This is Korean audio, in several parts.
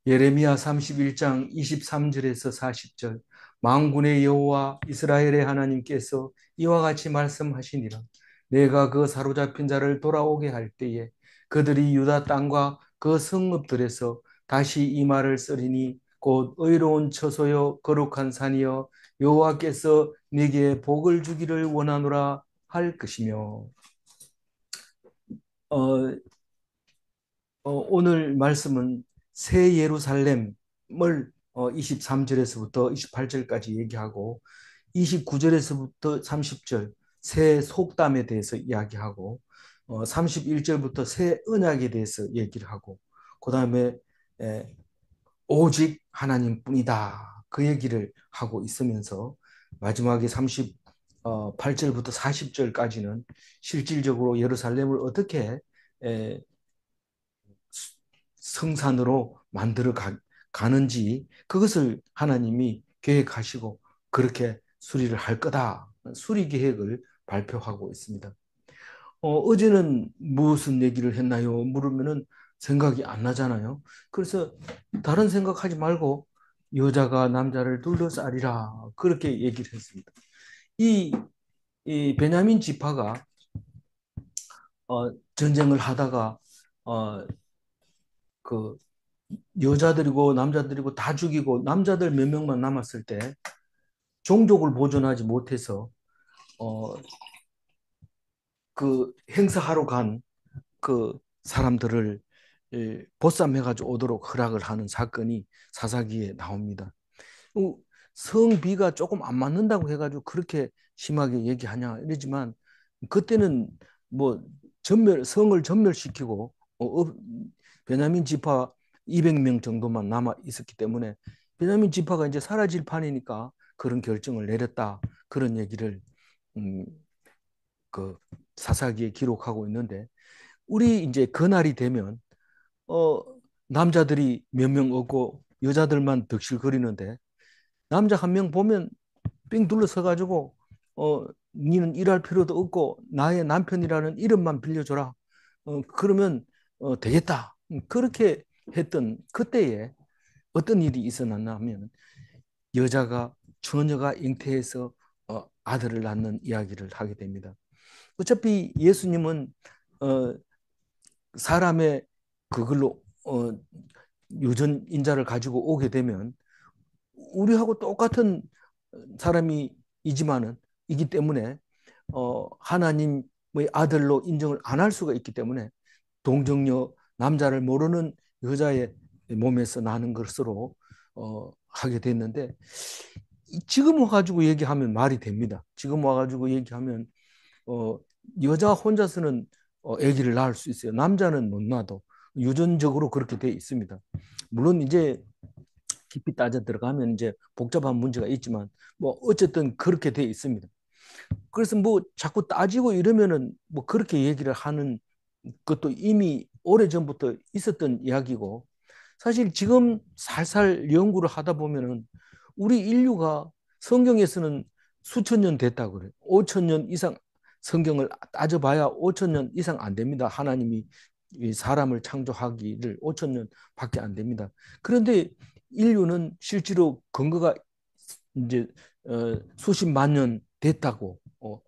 예레미야 31장 23절에서 40절. 만군의 여호와 이스라엘의 하나님께서 이와 같이 말씀하시니라. 내가 그 사로잡힌 자를 돌아오게 할 때에 그들이 유다 땅과 그 성읍들에서 다시 이 말을 쓰리니 곧 의로운 처소여 거룩한 산이여 여호와께서 네게 복을 주기를 원하노라 할 것이며. 어, 오늘 말씀은 새 예루살렘을 23절에서부터 28절까지 얘기하고 29절에서부터 30절 새 속담에 대해서 이야기하고 31절부터 새 언약에 대해서 얘기를 하고 그다음에 오직 하나님뿐이다 그 얘기를 하고 있으면서 마지막에 38절부터 40절까지는 실질적으로 예루살렘을 어떻게 성산으로 만들어 가는지 그것을 하나님이 계획하시고 그렇게 수리를 할 거다. 수리 계획을 발표하고 있습니다. 어제는 무슨 얘기를 했나요? 물으면은 생각이 안 나잖아요. 그래서 다른 생각하지 말고 여자가 남자를 둘러싸리라 그렇게 얘기를 했습니다. 이, 이 베냐민 지파가 전쟁을 하다가 어, 그 여자들이고 남자들이고 다 죽이고 남자들 몇 명만 남았을 때 종족을 보존하지 못해서 어, 그 행사하러 간 그 사람들을 보쌈해가지고 오도록 허락을 하는 사건이 사사기에 나옵니다. 어, 성비가 조금 안 맞는다고 해가지고 그렇게 심하게 얘기하냐 이러지만 그때는 뭐 성을 전멸시키고 베냐민 지파 200명 정도만 남아 있었기 때문에 베냐민 지파가 이제 사라질 판이니까 그런 결정을 내렸다 그런 얘기를 음, 그 사사기에 기록하고 있는데 우리 이제 그날이 되면 어, 남자들이 몇 명 없고 여자들만 득실거리는데 남자 한 명 보면 삥 둘러서가지고 니는 일할 필요도 없고 나의 남편이라는 이름만 빌려줘라. 그러면 되겠다. 그렇게 했던 그때에 어떤 일이 있었나 하면 여자가 처녀가 잉태해서 아들을 낳는 이야기를 하게 됩니다. 어차피 예수님은 어, 사람의 그걸로 유전 인자를 가지고 오게 되면 우리하고 똑같은 사람이지만은 이기 때문에 하나님의 아들로 인정을 안 할 수가 있기 때문에 동정녀 남자를 모르는 여자의 몸에서 나는 것으로 하게 됐는데 지금 와가지고 얘기하면 말이 됩니다. 지금 와가지고 얘기하면 어, 여자 혼자서는 아기를 낳을 수 있어요. 남자는 못 낳아도 유전적으로 그렇게 돼 있습니다. 물론 이제 깊이 따져 들어가면 이제 복잡한 문제가 있지만 뭐 어쨌든 그렇게 돼 있습니다. 그래서 뭐 자꾸 따지고 이러면은 뭐 그렇게 얘기를 하는 것도 이미 오래전부터 있었던 이야기고 사실 지금 살살 연구를 하다 보면은 우리 인류가 성경에서는 수천 년 됐다고 그래요. 5천 년 이상 성경을 따져봐야 5천 년 이상 안 됩니다. 하나님이 이 사람을 창조하기를 5천 년밖에 안 됩니다. 그런데 인류는 실제로 근거가 이제 수십만 년 됐다고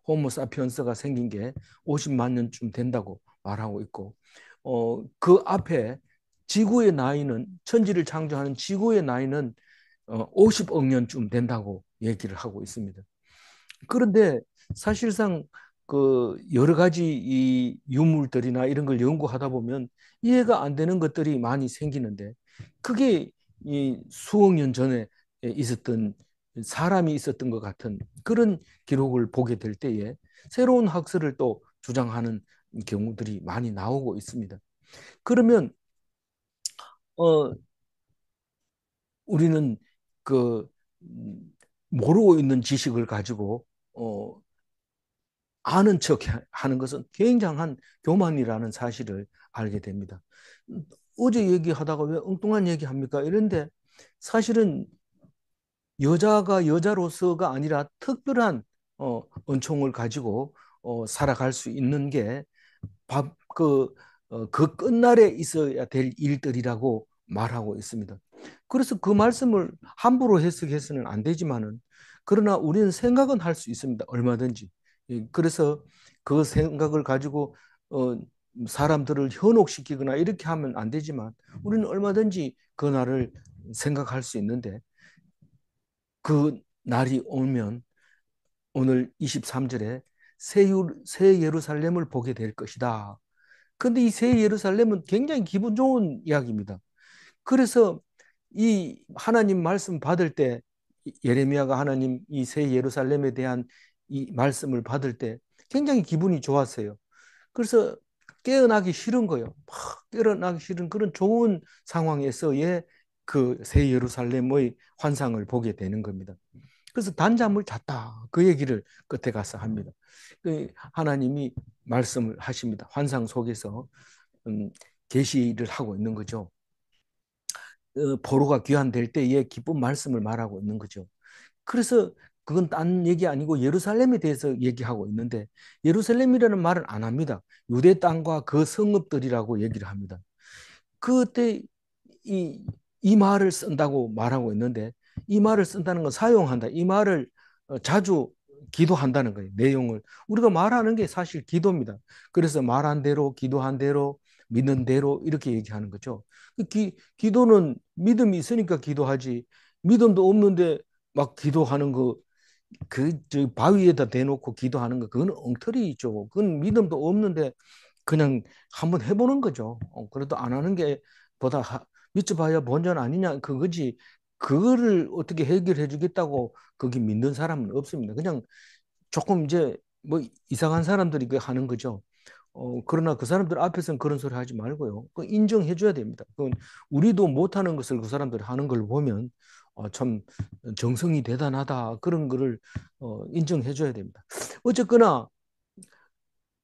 호모사피언스가 생긴 게 50만 년쯤 된다고 말하고 있고 그 앞에 지구의 나이는 천지를 창조하는 지구의 나이는 50억 년쯤 된다고 얘기를 하고 있습니다. 그런데 사실상 그 여러 가지 이 유물들이나 이런 걸 연구하다 보면 이해가 안 되는 것들이 많이 생기는데 그게 이 수억 년 전에 있었던 사람이 있었던 것 같은 그런 기록을 보게 될 때에 새로운 학설을 또 주장하는 경우들이 많이 나오고 있습니다. 그러면 어 우리는 그 모르고 있는 지식을 가지고 아는 척 하는 것은 굉장한 교만이라는 사실을 알게 됩니다. 어제 얘기하다가 왜 엉뚱한 얘기 합니까? 이런데 사실은 여자가 여자로서가 아니라 특별한 은총을 가지고 살아갈 수 있는 게 그 끝날에 있어야 될 일들이라고 말하고 있습니다. 그래서 그 말씀을 함부로 해석해서는 안 되지만은 그러나 우리는 생각은 할 수 있습니다. 얼마든지. 그래서 그 생각을 가지고 어, 사람들을 현혹시키거나 이렇게 하면 안 되지만 우리는 얼마든지 그 날을 생각할 수 있는데 그 날이 오면 오늘 23절에 새 예루살렘을 보게 될 것이다. 근데 이 새 예루살렘은 굉장히 기분 좋은 이야기입니다. 그래서 이 하나님 말씀 받을 때 예레미야가 하나님 이 새 예루살렘에 대한 이 말씀을 받을 때 굉장히 기분이 좋았어요. 그래서 깨어나기 싫은 거예요. 막 깨어나기 싫은 그런 좋은 상황에서의 그 새 예루살렘의 환상을 보게 되는 겁니다. 그래서 단잠을 잤다. 그 얘기를 끝에 가서 합니다. 하나님이 말씀을 하십니다. 환상 속에서 계시를 하고 있는 거죠. 포로가 귀환될 때의 기쁜 말씀을 말하고 있는 거죠. 그래서 그건 딴 얘기 아니고 예루살렘에 대해서 얘기하고 있는데 예루살렘이라는 말은 안 합니다. 유대 땅과 그 성읍들이라고 얘기를 합니다. 그때 이, 이 말을 쓴다고 말하고 있는데 이 말을 쓴다는 건 사용한다. 이 말을 자주 기도한다는 거예요. 내용을. 우리가 말하는 게 사실 기도입니다. 그래서 말한 대로, 기도한 대로, 믿는 대로 이렇게 얘기하는 거죠. 기도는 믿음이 있으니까 기도하지. 믿음도 없는데 막 기도하는 거, 저 바위에다 대놓고 기도하는 거, 그건 엉터리죠. 그건 믿음도 없는데 그냥 한번 해보는 거죠. 그래도 안 하는 게 보다 믿어봐야 본전 아니냐 그거지. 그거를 어떻게 해결해 주겠다고 거기 믿는 사람은 없습니다. 그냥 조금 이제 뭐 이상한 사람들이 그 하는 거죠. 그러나 그 사람들 앞에서는 그런 소리 하지 말고요. 그 인정해 줘야 됩니다. 그건 우리도 못하는 것을 그 사람들이 하는 걸 보면 참 정성이 대단하다. 그런 거를 인정해 줘야 됩니다. 어쨌거나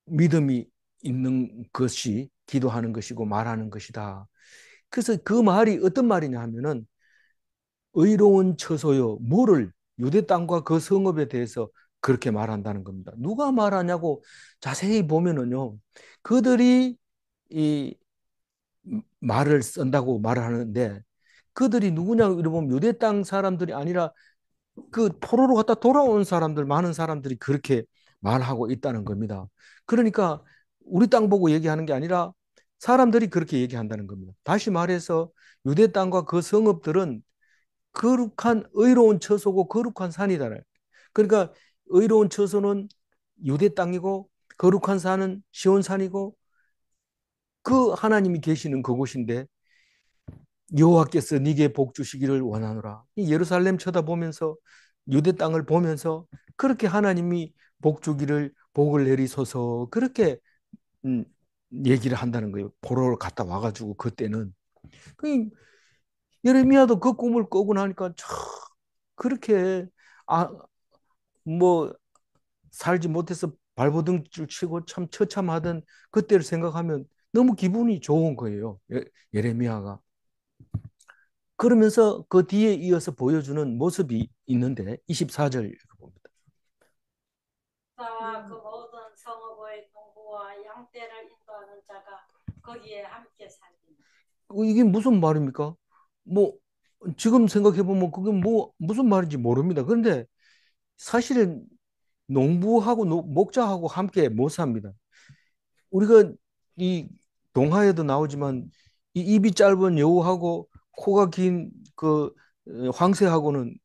믿음이 있는 것이 기도하는 것이고 말하는 것이다. 그래서 그 말이 어떤 말이냐 하면은 의로운 처소요. 뭐를 유대 땅과 그 성읍에 대해서 그렇게 말한다는 겁니다. 누가 말하냐고 자세히 보면은요. 그들이 이 말을 쓴다고 말을 하는데 그들이 누구냐 이러면 유대 땅 사람들이 아니라 그 포로로 갔다 돌아온 사람들 많은 사람들이 그렇게 말하고 있다는 겁니다. 그러니까 우리 땅 보고 얘기하는 게 아니라 사람들이 그렇게 얘기한다는 겁니다. 다시 말해서 유대 땅과 그 성읍들은 거룩한 의로운 처소고 거룩한 산이다. 그러니까 의로운 처소는 유대 땅이고 거룩한 산은 시온 산이고 그 하나님이 계시는 그곳인데 여호와께서 네게 복 주시기를 원하노라. 이 예루살렘 쳐다보면서 유대 땅을 보면서 그렇게 하나님이 복 주기를 복을 내리소서 그렇게 음, 얘기를 한다는 거예요. 보러 갔다 와가지고 그때는 그 예레미야도 그 꿈을 꾸고 나니까 참 그렇게 뭐 살지 못해서 발버둥을 치고 참 처참하던 그때를 생각하면 너무 기분이 좋은 거예요. 예레미야가. 그러면서 그 뒤에 이어서 보여주는 모습이 있는데 24절 읽어봅니다. 나와 그 모든 성읍의 농부와 양떼를 인도하는 자가 거기에 함께 살리니. 이게 무슨 말입니까? 뭐 지금 생각해 보면 그게 뭐 무슨 말인지 모릅니다. 그런데 사실은 농부하고 목자하고 함께 못 삽니다. 우리가 이 동화에도 나오지만 이 입이 짧은 여우하고 코가 긴 그 황새하고는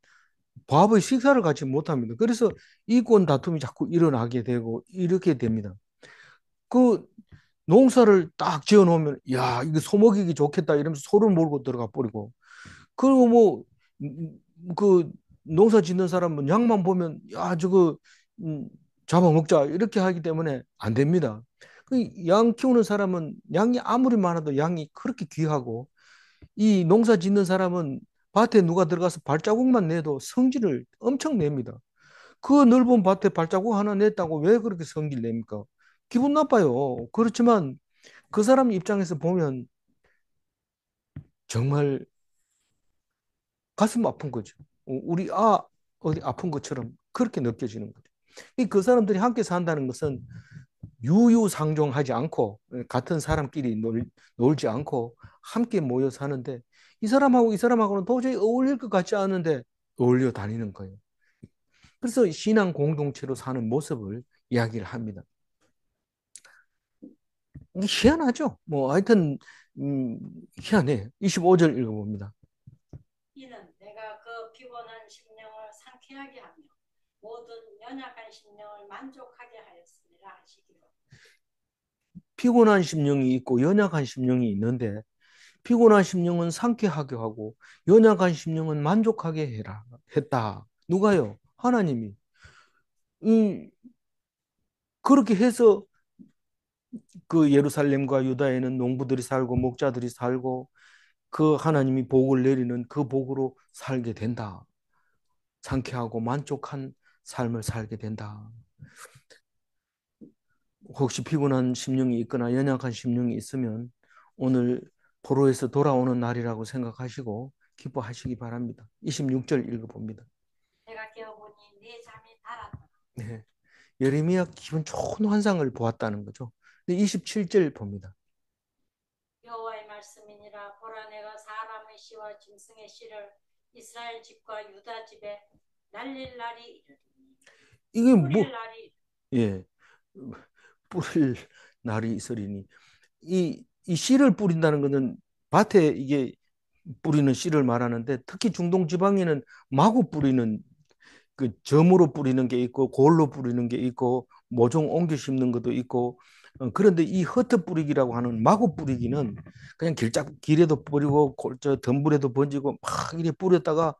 밥의 식사를 같이 못 합니다. 그래서 이권 다툼이 자꾸 일어나게 되고 이렇게 됩니다. 그 농사를 딱 지어 놓으면 야, 이거 소먹이기 좋겠다 이러면서 소를 몰고 들어가 버리고 그리고 뭐 그 농사 짓는 사람은 양만 보면 야, 저거 음, 잡아먹자 이렇게 하기 때문에 안 됩니다. 그 양 키우는 사람은 양이 아무리 많아도 양이 그렇게 귀하고 이 농사 짓는 사람은 밭에 누가 들어가서 발자국만 내도 성질을 엄청 냅니다. 그 넓은 밭에 발자국 하나 냈다고 왜 그렇게 성질 냅니까? 기분 나빠요. 그렇지만 그 사람 입장에서 보면 정말 가슴 아픈 거죠. 우리 어디 아픈 것처럼 그렇게 느껴지는 거죠. 그 사람들이 함께 산다는 것은 유유상종하지 않고 같은 사람끼리 놀지 않고 함께 모여 사는데 이 사람하고 이 사람하고는 도저히 어울릴 것 같지 않은데 어울려 다니는 거예요. 그래서 신앙 공동체로 사는 모습을 이야기를 합니다. 이게 희한하죠? 뭐 하여튼 희한해. 25절 읽어봅니다. 이는 내가 그 피곤한 심령을 상쾌하게 하며 모든 연약한 심령을 만족하게 하였습니다 하시기로. 피곤한 심령이 있고 연약한 심령이 있는데 피곤한 심령은 상쾌하게 하고 연약한 심령은 만족하게 했다. 누가요? 하나님이. 그렇게 해서 그 예루살렘과 유다에는 농부들이 살고 목자들이 살고 그 하나님이 복을 내리는 그 복으로 살게 된다. 상쾌하고 만족한 삶을 살게 된다. 혹시 피곤한 심령이 있거나 연약한 심령이 있으면 오늘 포로에서 돌아오는 날이라고 생각하시고 기뻐하시기 바랍니다. 26절 읽어봅니다. 내가 깨어보니 네 잠이 달았다. 네. 예레미야 기분 좋은 환상을 보았다는 거죠. 27절 봅니다. 여호와의 말씀이니라. 보라, 내가 사람의 씨와 짐승의 씨를 이스라엘 집과 유다 집에 날릴 날이 이르리니. 이게 뿌릴 날이. 예, 뿌릴 날이 있으리니 이 씨를 뿌린다는 것은 밭에 이게 뿌리는 씨를 말하는데 특히 중동 지방에는 마구 뿌리는 그 점으로 뿌리는 게 있고 골로 뿌리는 게 있고 모종 옮겨 심는 것도 있고 그런데 이 흩어 뿌리기라고 하는 마구 뿌리기는 그냥 길에도 뿌리고 저 덤불에도 번지고 막 이래 뿌렸다가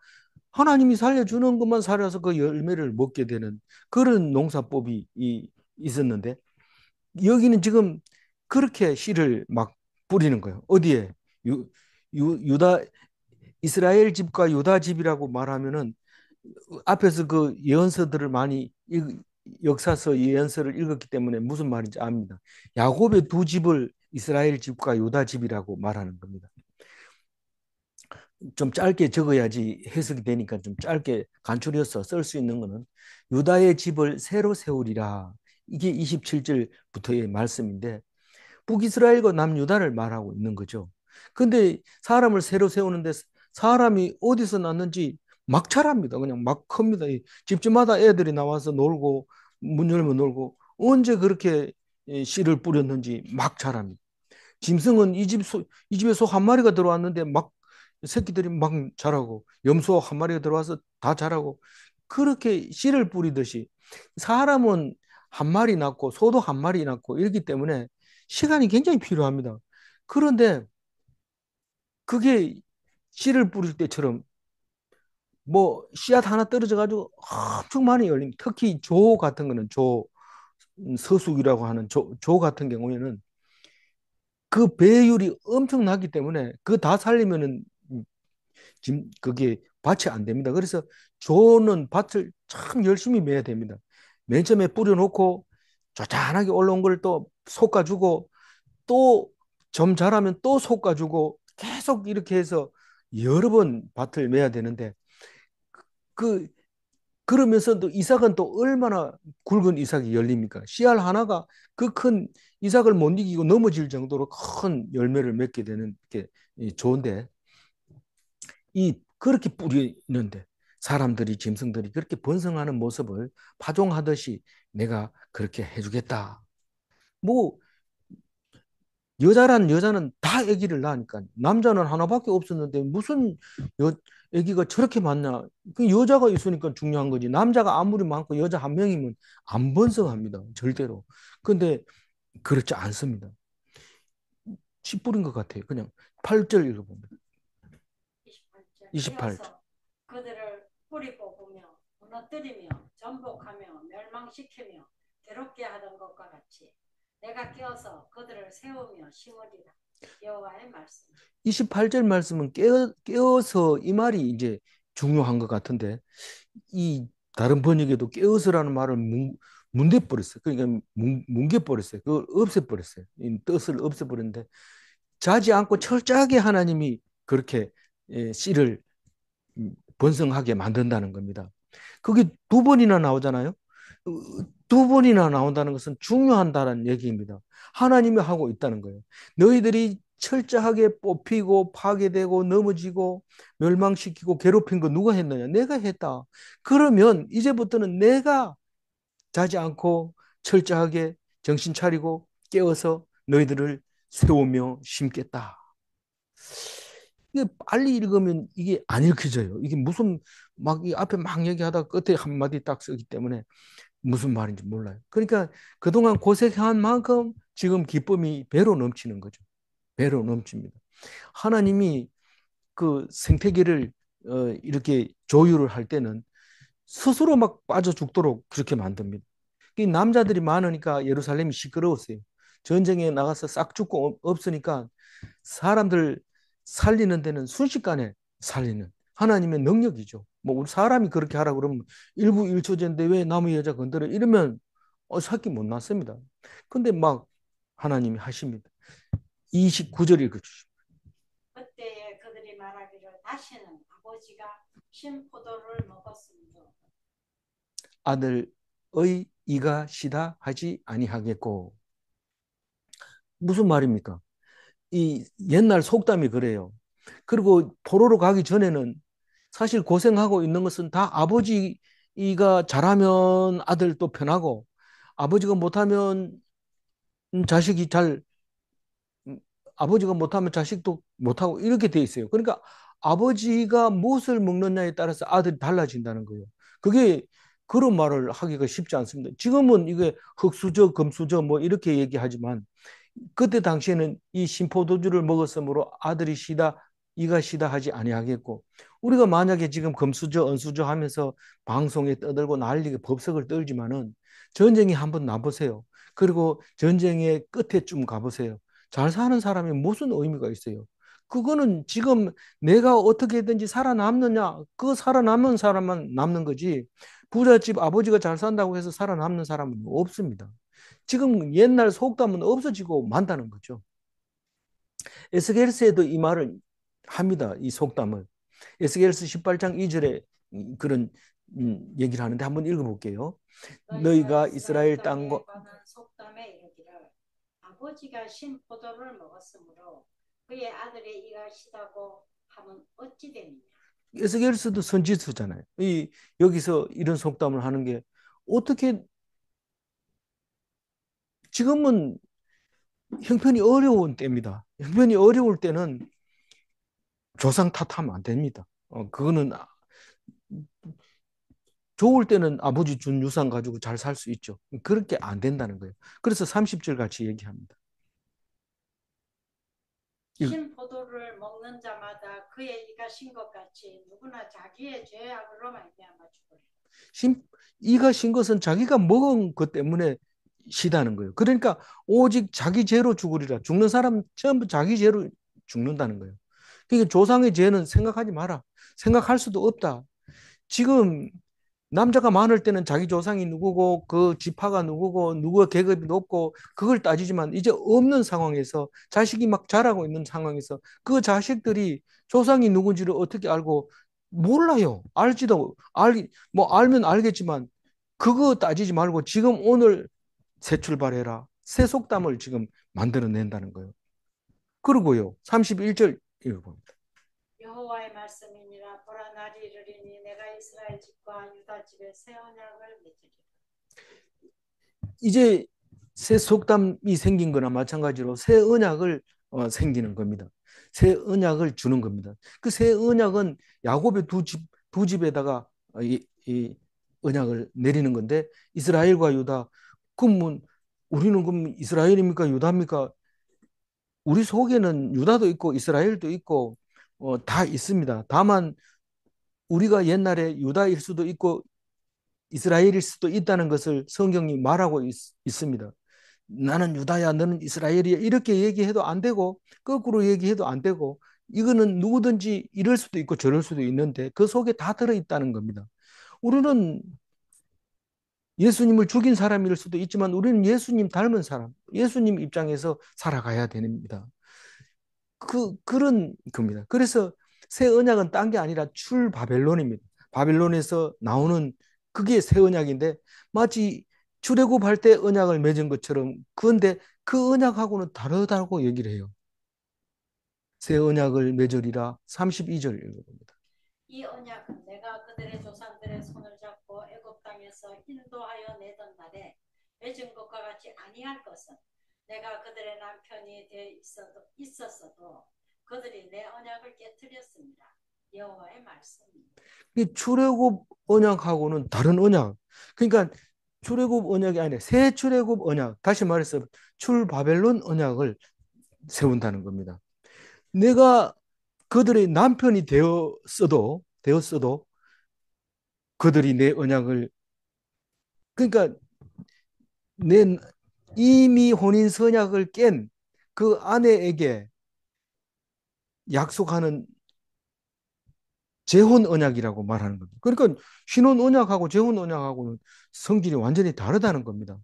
하나님이 살려주는 것만 살아서 그 열매를 먹게 되는 그런 농사법이 있었는데 여기는 지금 그렇게 씨를 막 뿌리는 거예요. 어디에? 유다 이스라엘 집과 유다 집이라고 말하면은 앞에서 그 예언서들을 많이 역사서 예언서를 읽었기 때문에 무슨 말인지 압니다. 야곱의 두 집을 이스라엘 집과 유다 집이라고 말하는 겁니다. 좀 짧게 적어야지 해석이 되니까 좀 짧게 간추려서 쓸 수 있는 거는 유다의 집을 새로 세우리라. 이게 27절부터의 말씀인데 북이스라엘과 남유다를 말하고 있는 거죠. 근데 사람을 새로 세우는데 사람이 어디서 났는지 막 자랍니다. 그냥 막 큽니다. 집집마다 애들이 나와서 놀고 문 열면 놀고 언제 그렇게 씨를 뿌렸는지 막 자랍니다. 짐승은 이 집에 소 한 마리가 들어왔는데 막 새끼들이 막 자라고 염소 한 마리가 들어와서 다 자라고 그렇게 씨를 뿌리듯이 사람은 한 마리 낳고 소도 한 마리 낳고 이렇기 때문에 시간이 굉장히 필요합니다. 그런데 그게 씨를 뿌릴 때처럼 뭐 씨앗 하나 떨어져 가지고 엄청 많이 열립니다. 특히 조 같은 거는 서숙이라고 하는 조 같은 경우에는 그 배율이 엄청나기 때문에 그 다 살리면은 지금 그게 밭이 안 됩니다. 그래서 조는 밭을 참 열심히 매야 됩니다. 맨 처음에 뿌려놓고 쪼잔하게 올라온 걸 또 솎아주고 또 좀 자라면 또 솎아주고 계속 이렇게 해서 여러 번 밭을 매야 되는데 그 그러면서도 이삭은 또 얼마나 굵은 이삭이 열립니까? 씨알 하나가 그 큰 이삭을 못 이기고 넘어질 정도로 큰 열매를 맺게 되는 게 좋은데 이 그렇게 뿌리는데 사람들이 짐승들이 그렇게 번성하는 모습을 파종하듯이 내가 그렇게 해주겠다. 뭐 여자는 다 아기를 낳으니까 남자는 하나밖에 없었는데 무슨 아기가 저렇게 많나? 그 여자가 있으니까 중요한 거지. 남자가 아무리 많고 여자 한 명이면 안 번성합니다. 절대로. 근데 그렇지 않습니다. 씨 뿌린 것 같아요. 그냥 8절 읽어봅니다. 28절. 28절. 이어서 그들을 뿌리 뽑으며 무너뜨리며 전복하며 멸망시키며 괴롭게 하던 것과 같이 내가 깨어서 그들을 세우며 심으리라. 여호와의 말씀. 28절 말씀은 깨어서 이 말이 이제 중요한 것 같은데 이 다른 번역에도 깨어서라는 말을 문대버렸어요. 그러니까 뭉개버렸어요. 그걸 없애버렸어요. 이 뜻을 없애버렸는데 자지 않고 철저하게 하나님이 그렇게 씨를 번성하게 만든다는 겁니다. 그게 두 번이나 나오잖아요. 두 번이나 나온다는 것은 중요한다는 얘기입니다. 하나님이 하고 있다는 거예요. 너희들이 철저하게 뽑히고 파괴되고 넘어지고 멸망시키고 괴롭힌 거 누가 했느냐? 내가 했다. 그러면 이제부터는 내가 자지 않고 철저하게 정신 차리고 깨어서 너희들을 세우며 심겠다. 이게 빨리 읽으면 이게 안 읽혀져요. 이게 무슨 막 이 앞에 막 얘기하다가 끝에 한마디 딱 쓰기 때문에 무슨 말인지 몰라요. 그러니까 그동안 고생한 만큼 지금 기쁨이 배로 넘치는 거죠. 배로 넘칩니다. 하나님이 그 생태계를 이렇게 조율을 할 때는 스스로 막 빠져 죽도록 그렇게 만듭니다. 이 남자들이 많으니까 예루살렘이 시끄러웠어요. 전쟁에 나가서 싹 죽고 없으니까 사람들 살리는 데는 순식간에 살리는 하나님의 능력이죠. 뭐 우리 사람이 그렇게 하라 그러면 일부 일초제인데 왜 남의 여자 건드려 이러면 새끼 못 낳습니다. 근데 막 하나님이 하십니다. 29절 읽어주십시오. 그때에 그들이 말하기를 다시는 아버지가 신 포도를 먹었으므로 아들의 이가 시다 하지 아니하겠고. 무슨 말입니까? 이 옛날 속담이 그래요. 그리고 포로로 가기 전에는 사실 고생하고 있는 것은 다 아버지가 잘하면 아들도 편하고 아버지가 못하면 자식이 잘 아버지가 못하면 자식도 못하고 이렇게 돼 있어요. 그러니까 아버지가 무엇을 먹느냐에 따라서 아들이 달라진다는 거예요. 그게 그런 말을 하기가 쉽지 않습니다. 지금은 이게 흙수저, 금수저 뭐 이렇게 얘기하지만 그때 당시에는 이 신포도주를 먹었으므로 아들이 시다 이가 시다 하지 아니하겠고 우리가 만약에 지금 금수저 은수저 하면서 방송에 떠들고 난리가 법석을 떨지만은 전쟁이 한번 나보세요. 그리고 전쟁의 끝에쯤 가보세요. 잘 사는 사람이 무슨 의미가 있어요? 그거는 지금 내가 어떻게든지 살아남느냐, 그 살아남은 사람만 남는 거지. 부잣집 아버지가 잘 산다고 해서 살아남는 사람은 없습니다. 지금 옛날 속담은 없어지고 만다는 거죠. 에스겔서에도 이 말을 합니다. 이 속담을. 에스겔서 18장 2절에 그런 얘기를 하는데 한번 읽어볼게요. 너희가 너희가 이스라엘 이스라엘 땅에 땅과 관한 속담에 이르기를 아버지가 신 포도를 먹었으므로 그의 아들의 이가 시다고 하면 어찌 되느냐. 에스겔서도 선지서잖아요. 여기서 이런 속담을 하는 게 어떻게 지금은 형편이 어려운 때입니다. 형편이 어려울 때는 조상 탓하면 안 됩니다. 그거는 좋을 때는 아버지 준 유산 가지고 잘 살 수 있죠. 그렇게 안 된다는 거예요. 그래서 30절 같이 얘기합니다. 신 포도를 먹는 자마다 그의 이가 신 것 같이 누구나 자기의 죄악으로 말미암아 죽으리라. 이가 신 것은 자기가 먹은 것 때문에 시다는 거예요. 그러니까 오직 자기 죄로 죽으리라. 죽는 사람 전부 자기 죄로 죽는다는 거예요. 그러니까 조상의 죄는 생각하지 마라. 생각할 수도 없다. 지금 남자가 많을 때는 자기 조상이 누구고 그 지파가 누구고 누구의 계급이 높고 그걸 따지지만 이제 없는 상황에서 자식이 막 자라고 있는 상황에서 그 자식들이 조상이 누군지를 어떻게 알고 몰라요. 알지도 뭐 알면 알겠지만 그거 따지지 말고 지금 오늘 새 출발해라. 새 속담을 지금 만들어낸다는 거예요. 그리고요. 31절 읽어봅니다. 여호와의 말씀이니라 보라 날이 이르리니 내가 이스라엘 집과 유다 집에 새 언약을 맺으리라. 이제 새 속담이 생긴 거나 마찬가지로 새 언약을 생기는 겁니다. 새 언약을 주는 겁니다. 그 새 언약은 야곱의 두 집에다가 이 언약을 내리는 건데 이스라엘과 유다 그러면 우리는 그럼 이스라엘입니까 유다입니까? 우리 속에는 유다도 있고 이스라엘도 있고 다 있습니다. 다만 우리가 옛날에 유다일 수도 있고 이스라엘일 수도 있다는 것을 성경이 말하고 있습니다. 나는 유다야, 너는 이스라엘이야. 이렇게 얘기해도 안 되고, 거꾸로 얘기해도 안 되고, 이거는 누구든지 이럴 수도 있고 저럴 수도 있는데 그 속에 다 들어있다는 겁니다. 우리는 예수님을 죽인 사람일 수도 있지만 우리는 예수님 닮은 사람, 예수님 입장에서 살아가야 됩니다. 그런 겁니다. 그래서 새 언약은 딴 게 아니라 출바벨론입니다. 바벨론에서 나오는 그게 새 언약인데 마치 출애굽할 때 언약을 맺은 것처럼 그런데 그 언약하고는 다르다고 얘기를 해요. 새 언약을 맺으리라 32절 읽어봅니다. 이 언약은 내가 그들의 조상들의 손을 잡고 애굽 땅에서 인도하여 내던 날에 맺은 것과 같이 아니할 것은 내가 그들의 남편이 돼 있었어도 그들이 내 언약을 깨뜨렸습니다. 여호와의 말씀입니다. 이 출애굽 언약하고는 다른 언약. 그러니까 출애굽 언약이 아니라 새 출애굽 언약. 다시 말해서 출바벨론 언약을 세운다는 겁니다. 내가 그들의 남편이 되었어도 그들이 내 언약을 그러니까 내 이미 혼인 선약을 깬 그 아내에게 약속하는 재혼 언약이라고 말하는 겁니다. 그러니까 신혼 언약하고 재혼 언약하고는 성질이 완전히 다르다는 겁니다.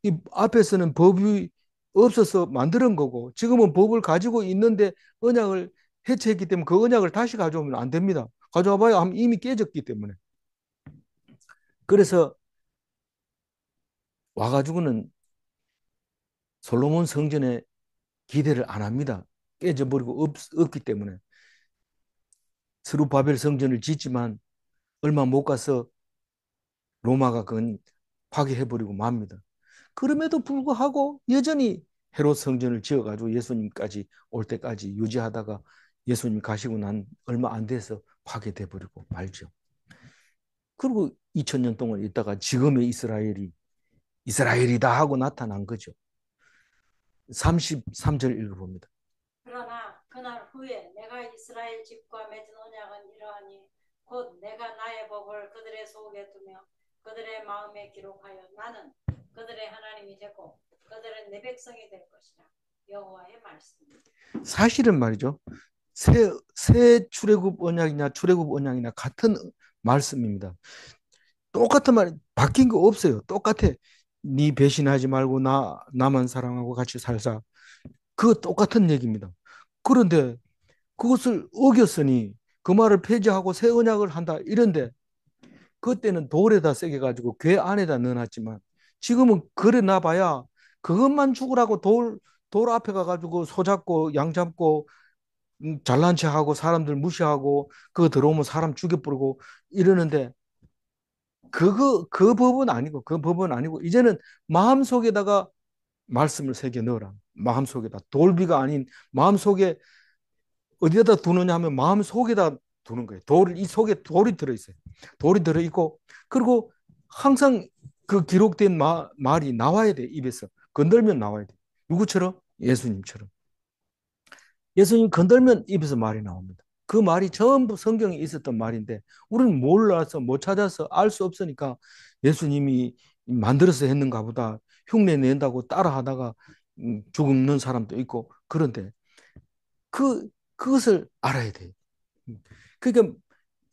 이 앞에서는 법이 없어서 만드는 거고 지금은 법을 가지고 있는데 언약을 해체했기 때문에 그 언약을 다시 가져오면 안 됩니다. 가져와 봐야 이미 깨졌기 때문에. 그래서 와가지고는 솔로몬 성전에 기대를 안 합니다. 깨져버리고 없기 때문에. 스루바벨 성전을 짓지만 얼마 못 가서 로마가 그건 파괴해버리고 맙니다. 그럼에도 불구하고 여전히 헤롯 성전을 지어가지고 예수님까지 올 때까지 유지하다가 예수님 가시고 난 얼마 안 돼서 파괴돼 버리고 말죠. 그리고 2000년 동안 있다가 지금의 이스라엘이다 하고 나타난 거죠. 33절 읽어봅니다. 그러나 그날 후에 내가 이스라엘 집과 맺은 언약은 이러하니 곧 내가 나의 법을 그들의 속에 두며 그들의 마음에 기록하여 나는 그들의 하나님이 되고 그들은 내 백성이 될 것이라. 여호와의 말씀입니다. 사실은 말이죠. 새 출애굽 언약이나 출애굽 언약이나 같은 말씀입니다. 똑같은 말 바뀐 거 없어요. 똑같아. 네 배신하지 말고 나만 사랑하고 같이 살자. 그 똑같은 얘기입니다. 그런데 그것을 어겼으니 그 말을 폐지하고 새 언약을 한다. 이런데 그때는 돌에다 새겨 가지고 궤 안에다 넣어놨지만 지금은 그래 놔봐야 그것만 죽으라고 돌 앞에 가가지고 소 잡고 양 잡고 잘난 척하고 사람들 무시하고 그거 들어오면 사람 죽여버리고 이러는데 그 법은 아니고 이제는 마음속에다가 말씀을 새겨 넣어라. 마음속에다 돌비가 아닌 마음속에 어디에다 두느냐 하면 마음속에다 두는 거예요. 이 속에 돌이 들어있어요. 돌이 들어있고 그리고 항상 그 기록된 말이 나와야 돼. 입에서 건들면 나와야 돼. 누구처럼? 예수님처럼. 예수님 건들면 입에서 말이 나옵니다. 그 말이 전부 성경에 있었던 말인데 우리는 몰라서 못 찾아서 알 수 없으니까 예수님이 만들어서 했는가 보다 흉내 낸다고 따라하다가 죽는 사람도 있고 그런데 그것을 알아야 돼요. 그러니까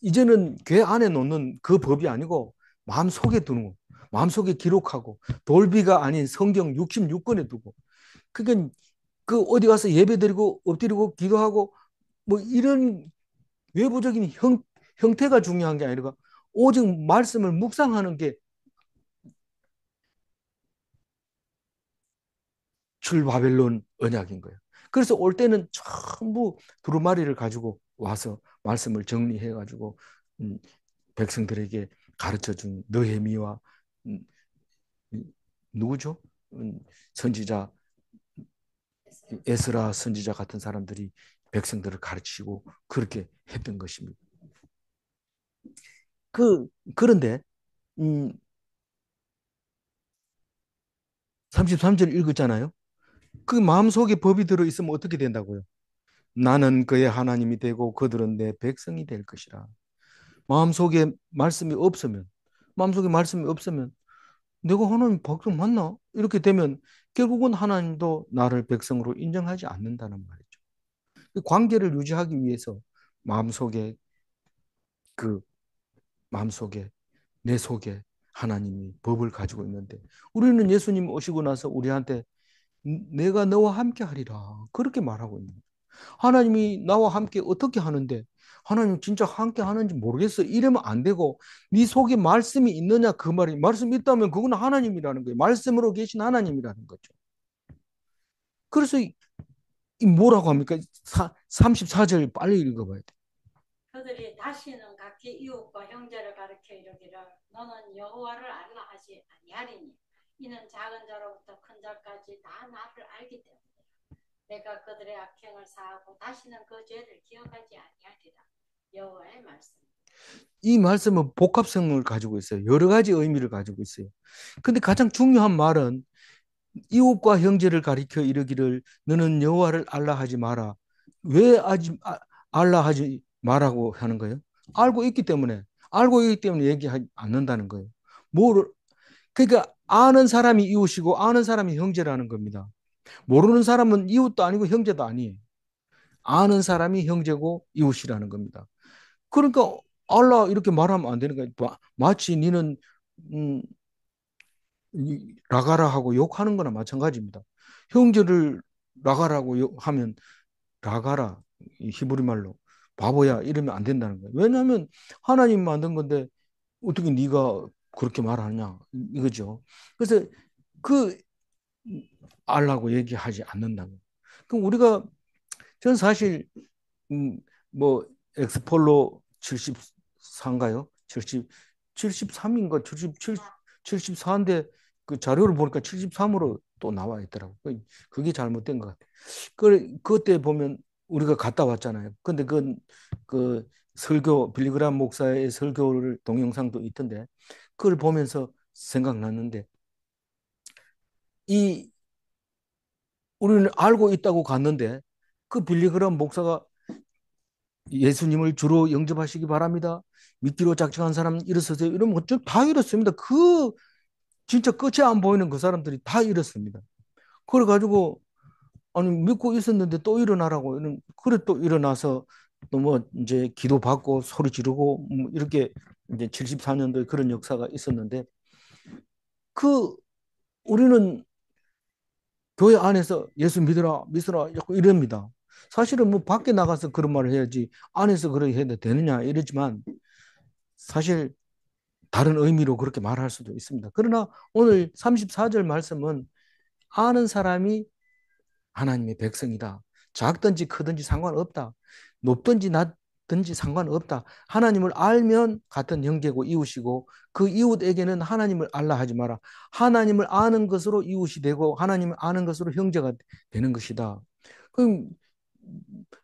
이제는 궤 안에 놓는 그 법이 아니고 마음속에 두는 거, 마음속에 기록하고 돌비가 아닌 성경 66권에 두고 그러니까 그 어디 가서 예배드리고 엎드리고 기도하고 뭐 이런 외부적인 형태가 중요한 게 아니라 오직 말씀을 묵상하는 게 출바벨론 언약인 거예요. 그래서 올 때는 전부 두루마리를 가지고 와서 말씀을 정리해 가지고 백성들에게 가르쳐 준 느헤미와 음, 누구죠? 선지자 에스라 선지자 같은 사람들이 백성들을 가르치고 그렇게 했던 것입니다. 그런데 음, 33절 읽었잖아요. 그 마음속에 법이 들어있으면 어떻게 된다고요? 나는 그의 하나님이 되고 그들은 내 백성이 될 것이라. 마음속에 말씀이 없으면 마음속에 말씀이 없으면 내가 하나님 백성 맞나? 이렇게 되면 결국은 하나님도 나를 백성으로 인정하지 않는다는 말이죠. 그 관계를 유지하기 위해서 마음속에 그 마음속에 내 속에 하나님이 법을 가지고 있는데 우리는 예수님 오시고 나서 우리한테 내가 너와 함께 하리라 그렇게 말하고 있는 거예요. 하나님이 나와 함께 어떻게 하는데 하나님 진짜 함께 하는지 모르겠어. 이러면 안 되고 네 속에 말씀이 있느냐 그 말이 말씀이 있다면 그건 하나님이라는 거예요. 말씀으로 계신 하나님이라는 거죠. 그래서 뭐라고 합니까? 34절 빨리 읽어봐야 돼. 그들이 다시는 각기 이웃과 형제를 가리켜 이르기를 너는 여호와를 알라 하지 아니하리니 이는 작은 자로부터 큰 자까지 다 나를 알기 때문에 내가 그들의 악행을 사하고 다시는 그 죄를 기억하지 아니하리라. 여호와의 말씀. 이 말씀은 복합성을 가지고 있어요. 여러 가지 의미를 가지고 있어요. 근데 가장 중요한 말은 이웃과 형제를 가리켜 이르기를 너는 여호와를 알라 하지 마라. 왜 알라 하지 마라고 하는 거예요? 알고 있기 때문에 얘기하지 않는다는 거예요. 뭐 그러니까 아는 사람이 이웃이고 아는 사람이 형제라는 겁니다. 모르는 사람은 이웃도 아니고 형제도 아니에요. 아는 사람이 형제고 이웃이라는 겁니다. 그러니까 알라 이렇게 말하면 안 되는 거예요. 마치 니는 음, 라가라 하고 욕하는 거나 마찬가지입니다. 형제를 라가라고 하면 라가라 이 히브리 말로 바보야 이러면 안 된다는 거예요. 왜냐하면 하나님 만든 건데 어떻게 네가 그렇게 말하냐 이거죠. 그래서 그 알라고 얘기하지 않는다는 거예요. 그럼 우리가 전 사실 음, 뭐 엑스폴로 74인가요? 73인가 74인데 그 자료를 보니까 73으로 또 나와 있더라고. 그게 잘못된 것 같아. 그때 보면 우리가 갔다 왔잖아요. 근데 그 설교 빌리그람 목사의 설교를 동영상도 있던데 그걸 보면서 생각났는데 이 우리는 알고 있다고 갔는데 그 빌리그람 목사가 예수님을 주로 영접하시기 바랍니다. 믿기로 작정한 사람 일어서세요. 이러면 다 이렇습니다. 진짜 끝이 안 보이는 그 사람들이 다 이렇습니다. 그래가지고 아니 믿고 있었는데 또 일어나라고 그래 또 일어나서 또 뭐 이제 기도 받고 소리 지르고 뭐 이렇게 이제 74년도에 그런 역사가 있었는데 그 우리는 교회 안에서 예수 믿으라 자꾸 이럽니다. 사실은 뭐 밖에 나가서 그런 말을 해야지 안에서 그렇게 해도 되느냐 이러지만 사실 다른 의미로 그렇게 말할 수도 있습니다. 그러나 오늘 34절 말씀은 아는 사람이 하나님의 백성이다. 작든지 크든지 상관없다. 높든지 낮든지 상관없다. 하나님을 알면 같은 형제고 이웃이고 그 이웃에게는 하나님을 알라 하지 마라. 하나님을 아는 것으로 이웃이 되고 하나님을 아는 것으로 형제가 되는 것이다. 그럼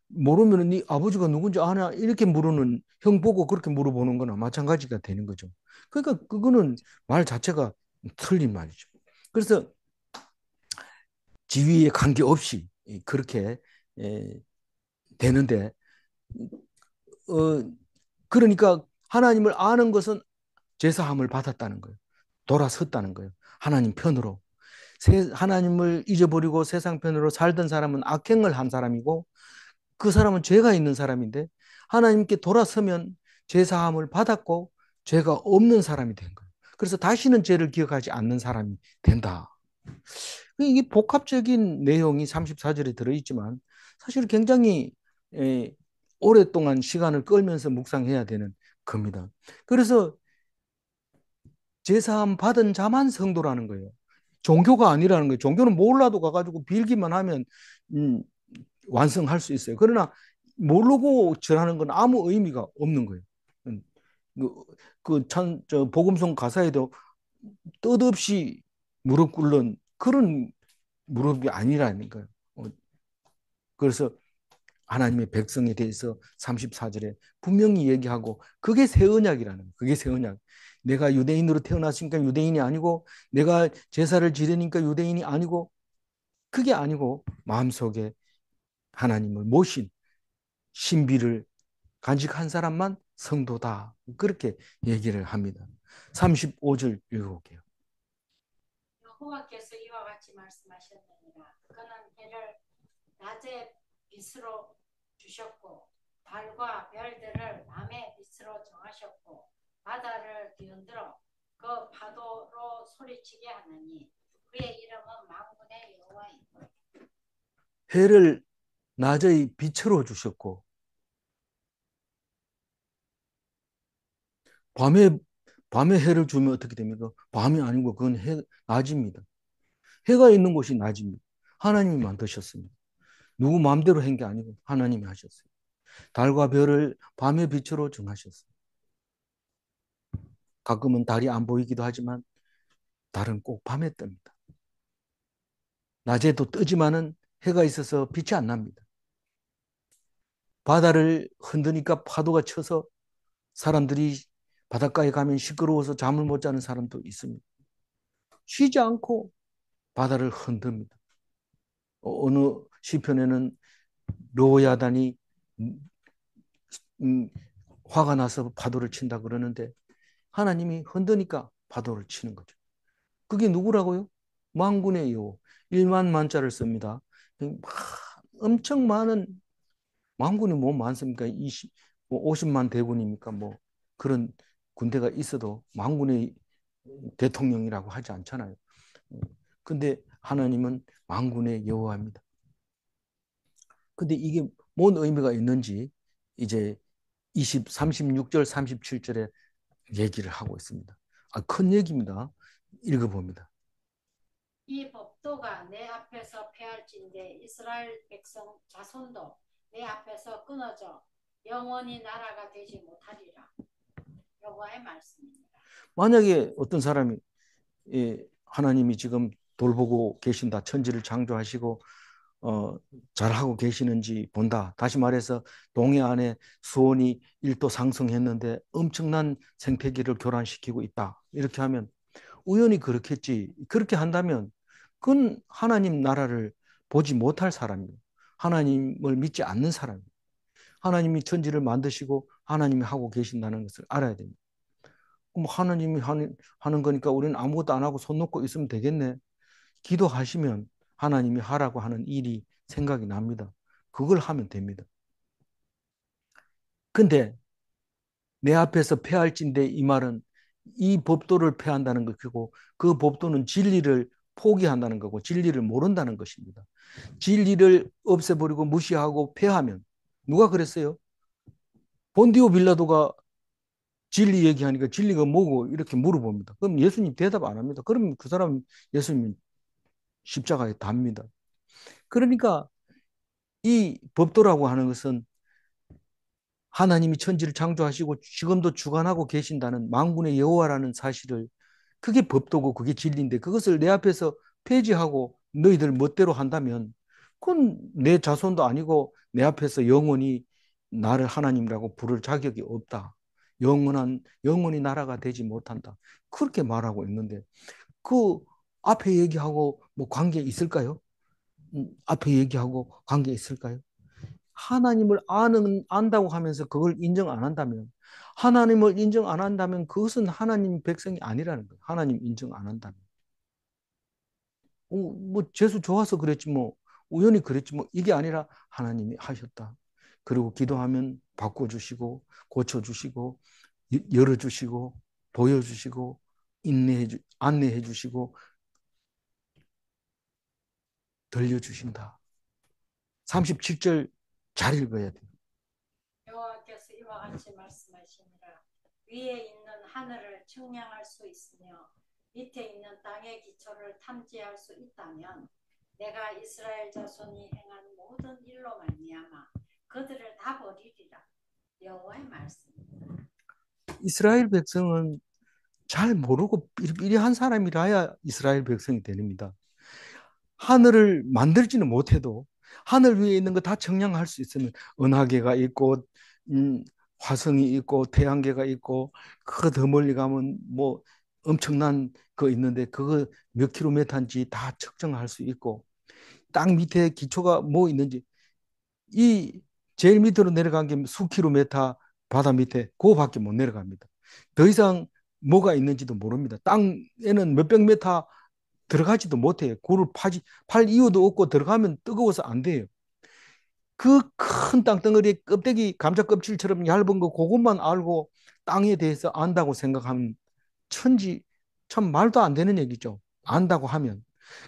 모르면 네 아버지가 누군지 아냐 이렇게 물으는 형 보고 그렇게 물어보는 거나 마찬가지가 되는 거죠. 그러니까 그거는 말 자체가 틀린 말이죠. 그래서 지위에 관계없이 그렇게 되는데 어, 그러니까 하나님을 아는 것은 제사함을 받았다는 거예요. 돌아섰다는 거예요. 하나님 편으로. 하나님을 잊어버리고 세상 편으로 살던 사람은 악행을 한 사람이고 그 사람은 죄가 있는 사람인데 하나님께 돌아서면 죄사함을 받았고 죄가 없는 사람이 된 거예요. 그래서 다시는 죄를 기억하지 않는 사람이 된다. 이게 복합적인 내용이 34절에 들어있지만 사실 굉장히 에, 오랫동안 시간을 끌면서 묵상해야 되는 겁니다. 그래서 제사함 받은 자만 성도라는 거예요. 종교가 아니라는 거예요. 종교는 몰라도 가가지고 빌기만 하면 음, 완성할 수 있어요. 그러나 모르고 절하는 건 아무 의미가 없는 거예요. 음, 저 복음성 가사에도 뜻없이 무릎 꿇는 그런 무릎이 아니라는 거예요. 그래서 하나님의 백성에 대해서 34절에 분명히 얘기하고 그게 새 언약이라는 거예요. 그게 새 언약. 내가 유대인으로 태어났으니까 유대인이 아니고 내가 제사를 지르니까 유대인이 아니고 그게 아니고 마음속에 하나님을 모신 신비를 간직한 사람만 성도다. 그렇게 얘기를 합니다. 35절 읽어볼게요. 여호와께서 이와 같이 말씀하셨느니라. 그는 해를 낮에 빛으로 주셨고 달과 별들을 밤의 빛으로 정하셨고 바다를 뒤흔들어 그 파도로 소리치게 하느니 그의 이름은 만군의 여호와이고 해를 낮의 빛으로 주셨고 밤에 밤에 해를 주면 어떻게 됩니까? 밤이 아니고 그건 낮입니다. 해가 있는 곳이 낮입니다. 하나님이 만드셨습니다. 누구 마음대로 한 게 아니고 하나님이 하셨어요. 달과 별을 밤의 빛으로 정하셨어요. 가끔은 달이 안 보이기도 하지만 달은 꼭 밤에 뜹니다. 낮에도 뜨지만은 해가 있어서 빛이 안 납니다. 바다를 흔드니까 파도가 쳐서 사람들이 바닷가에 가면 시끄러워서 잠을 못 자는 사람도 있습니다. 쉬지 않고 바다를 흔듭니다. 어느 시편에는 노야단이 음, 화가 나서 파도를 친다 그러는데 하나님이 흔드니까 파도를 치는 거죠. 그게 누구라고요? 만군의 여호. 1만 만자를 씁니다. 엄청 많은 만군이 뭐 많습니까? 50만 대군입니까? 뭐 그런 군대가 있어도 만군의 대통령이라고 하지 않잖아요. 근데 하나님은 만군의 여호와입니다. 근데 이게 뭔 의미가 있는지 이제 36절, 37절에 얘기를 하고 있습니다. 큰 얘기입니다. 읽어봅니다. 이 법도가 내 앞에서 폐할진대 이스라엘 백성 자손도 내 앞에서 끊어져 영원히 나라가 되지 못하리라. 여호와의 말씀입니다. 만약에 어떤 사람이 하나님이 지금 돌보고 계신다. 천지를 창조하시고 잘하고 계시는지 본다. 다시 말해서 동해 안에 수온이 1도 상승했는데 엄청난 생태계를 교란시키고 있다. 이렇게 하면 우연히 그렇겠지. 그렇게 한다면 그건 하나님 나라를 보지 못할 사람이에요. 하나님을 믿지 않는 사람이에요. 하나님이 천지를 만드시고 하나님이 하고 계신다는 것을 알아야 됩니다. 그럼 하나님이 하는 거니까 우리는 아무것도 안 하고 손 놓고 있으면 되겠네. 기도하시면 하나님이 하라고 하는 일이 생각이 납니다. 그걸 하면 됩니다. 근데 내 앞에서 폐할진대 이 말은 이 법도를 폐한다는 것이고 그 법도는 진리를 포기한다는 거고 진리를 모른다는 것입니다. 진리를 없애버리고 무시하고 폐하면 누가 그랬어요? 본디오 빌라도가 진리 얘기하니까 진리가 뭐고 이렇게 물어봅니다. 그럼 예수님 대답 안 합니다. 그러면 그 사람 예수님 십자가에 답니다. 그러니까 이 법도라고 하는 것은 하나님이 천지를 창조하시고 지금도 주관하고 계신다는 만군의 여호와라는 사실을 그게 법도고 그게 진리인데 그것을 내 앞에서 폐지하고 너희들 멋대로 한다면 그건 내 자손도 아니고 내 앞에서 영원히 나를 하나님이라고 부를 자격이 없다. 영원히 나라가 되지 못한다. 그렇게 말하고 있는데 그 앞에 얘기하고 뭐 관계 있을까요? 앞에 얘기하고 관계 있을까요? 하나님을 안다고 하면서 그걸 인정 안 한다면 하나님을 인정 안 한다면 그것은 하나님 백성이 아니라는 거예요. 하나님 인정 안 한다면. 뭐 재수 좋아서 그랬지 뭐 우연히 그랬지 뭐 이게 아니라 하나님이 하셨다. 그리고 기도하면 바꿔주시고 고쳐주시고 열어주시고 보여주시고 안내해 주시고 들려주신다. 37절 잘 읽어야 돼요. 여호와께서 이와 같이 말씀하시니라. 위에 있는 하늘을 측량할 수 있으며 밑에 있는 땅의 기초를 탐지할 수 있다면 내가 이스라엘 자손이 행한 모든 일로 말미암아 그들을 다 버리리라. 여호와의 말씀입니다. 이스라엘 백성은 잘 모르고 삐리삐리한 사람이라야 이스라엘 백성이 됩니다. 하늘을 만들지는 못해도 하늘 위에 있는 거 다 측량할 수 있으면 은하계가 있고 화성이 있고 태양계가 있고 그 더 멀리 가면 뭐 엄청난 거 있는데 그거 몇 킬로미터인지 다 측정할 수 있고 땅 밑에 기초가 뭐 있는지 이 제일 밑으로 내려간 게 수 킬로미터 바다 밑에 그거밖에 못 내려갑니다. 더 이상 뭐가 있는지도 모릅니다. 땅에는 몇백 미터 들어가지도 못해요. 굴을 팔 이유도 없고 들어가면 뜨거워서 안 돼요. 그 큰 땅덩어리 껍데기 감자 껍질처럼 얇은 거 그것만 알고 땅에 대해서 안다고 생각하면 천지 참 말도 안 되는 얘기죠. 안다고 하면.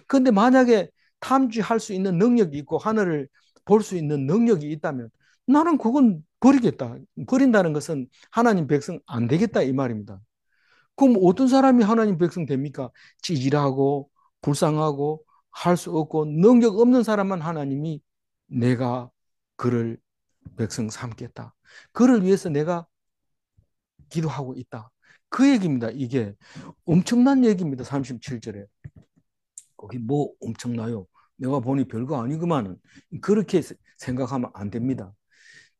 그런데 만약에 탐지할 수 있는 능력이 있고 하늘을 볼 수 있는 능력이 있다면 나는 그건 버리겠다. 버린다는 것은 하나님 백성 안 되겠다 이 말입니다. 그럼 어떤 사람이 하나님 백성 됩니까? 찌질하고 불쌍하고 할 수 없고 능력 없는 사람만 하나님이 내가 그를 백성 삼겠다. 그를 위해서 내가 기도하고 있다. 그 얘기입니다. 이게 엄청난 얘기입니다. 37절에. 거기 뭐 엄청나요? 내가 보니 별거 아니구만은. 그렇게 생각하면 안 됩니다.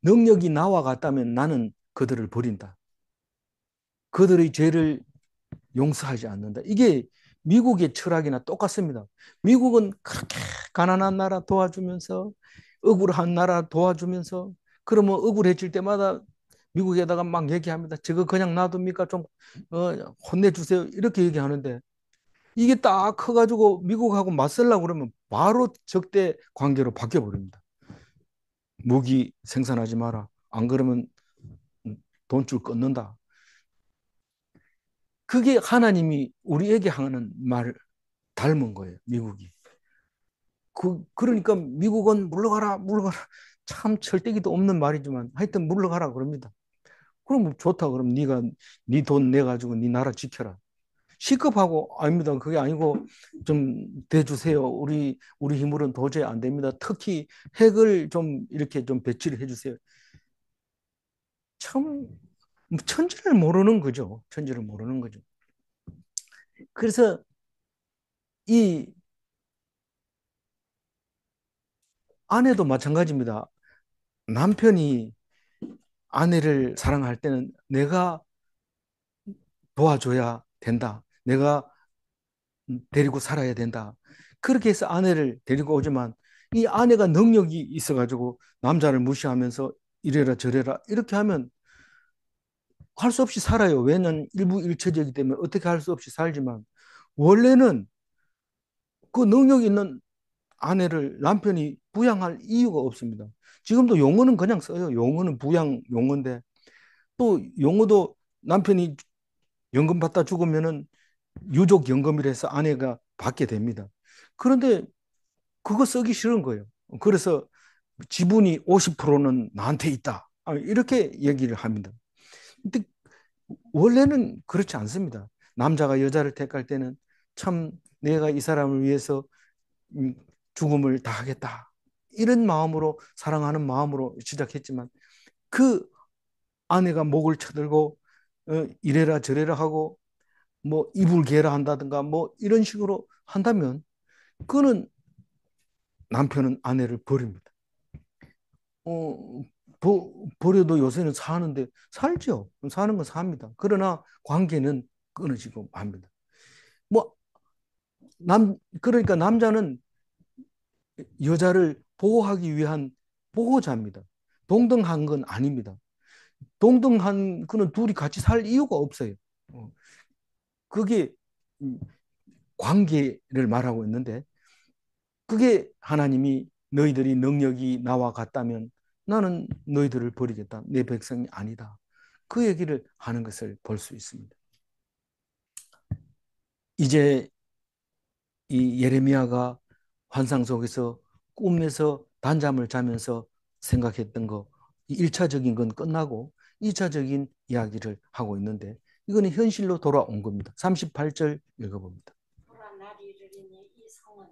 능력이 나와 같다면 나는 그들을 버린다. 그들의 죄를 용서하지 않는다. 이게 미국의 철학이나 똑같습니다. 미국은 그렇게 가난한 나라 도와주면서 억울한 나라 도와주면서 그러면 억울해질 때마다 미국에다가 막 얘기합니다. 저거 그냥 놔둡니까? 좀 혼내주세요. 이렇게 얘기하는데 이게 딱 커가지고 미국하고 맞설려고 그러면 바로 적대 관계로 바뀌어버립니다. 무기 생산하지 마라. 안 그러면 돈줄 끊는다. 그게 하나님이 우리에게 하는 말 닮은 거예요. 미국이. 그러니까 미국은 물러가라, 물러가라. 참 철대기도 없는 말이지만 하여튼 물러가라 그럽니다. 그럼 좋다. 그럼 네가 네 돈 내 가지고 네 나라 지켜라. 시급하고 아닙니다. 그게 아니고 좀 대주세요. 우리 힘으로는 도저히 안 됩니다. 특히 핵을 좀 이렇게 좀 배치를 해주세요. 참 천지를 모르는 거죠. 천지를 모르는 거죠. 그래서 이 아내도 마찬가지입니다. 남편이 아내를 사랑할 때는 내가 도와줘야 된다. 내가 데리고 살아야 된다. 그렇게 해서 아내를 데리고 오지만 이 아내가 능력이 있어가지고 남자를 무시하면서 이래라 저래라 이렇게 하면 할 수 없이 살아요. 왜냐면 일부일처제이기 때문에 어떻게 할 수 없이 살지만 원래는 그 능력 있는 아내를 남편이 부양할 이유가 없습니다. 지금도 용어는 그냥 써요. 용어는 부양 용어인데 또 용어도 남편이 연금 받다 죽으면은 유족연금이라 해서 아내가 받게 됩니다. 그런데 그거 쓰기 싫은 거예요. 그래서 지분이 50%는 나한테 있다. 이렇게 얘기를 합니다. 근데 원래는 그렇지 않습니다. 남자가 여자를 택할 때는 참 내가 이 사람을 위해서 죽음을 다하겠다. 이런 마음으로 사랑하는 마음으로 시작했지만 그 아내가 목을 쳐들고 이래라 저래라 하고 뭐 이불개라 한다든가 뭐 이런 식으로 한다면 그는 남편은 아내를 버립니다. 어, 버려도 요새는 사는데 살죠. 사는 건 삽니다. 그러나 관계는 끊어지고 합니다. 뭐 그러니까 남자는 여자를 보호하기 위한 보호자입니다. 동등한 건 아닙니다. 동등한 그는 둘이 같이 살 이유가 없어요. 어, 그게 관계를 말하고 있는데 그게 하나님이 너희들이 능력이 나와 같다면 나는 너희들을 버리겠다. 내 백성이 아니다. 그 얘기를 하는 것을 볼 수 있습니다. 이제 이 예레미야가 환상 속에서 꿈에서 단잠을 자면서 생각했던 거 1차적인 건 끝나고 2차적인 이야기를 하고 있는데 이거는 현실로 돌아온 겁니다. 38절 읽어봅니다. 보라 날이 이르리니 이 성은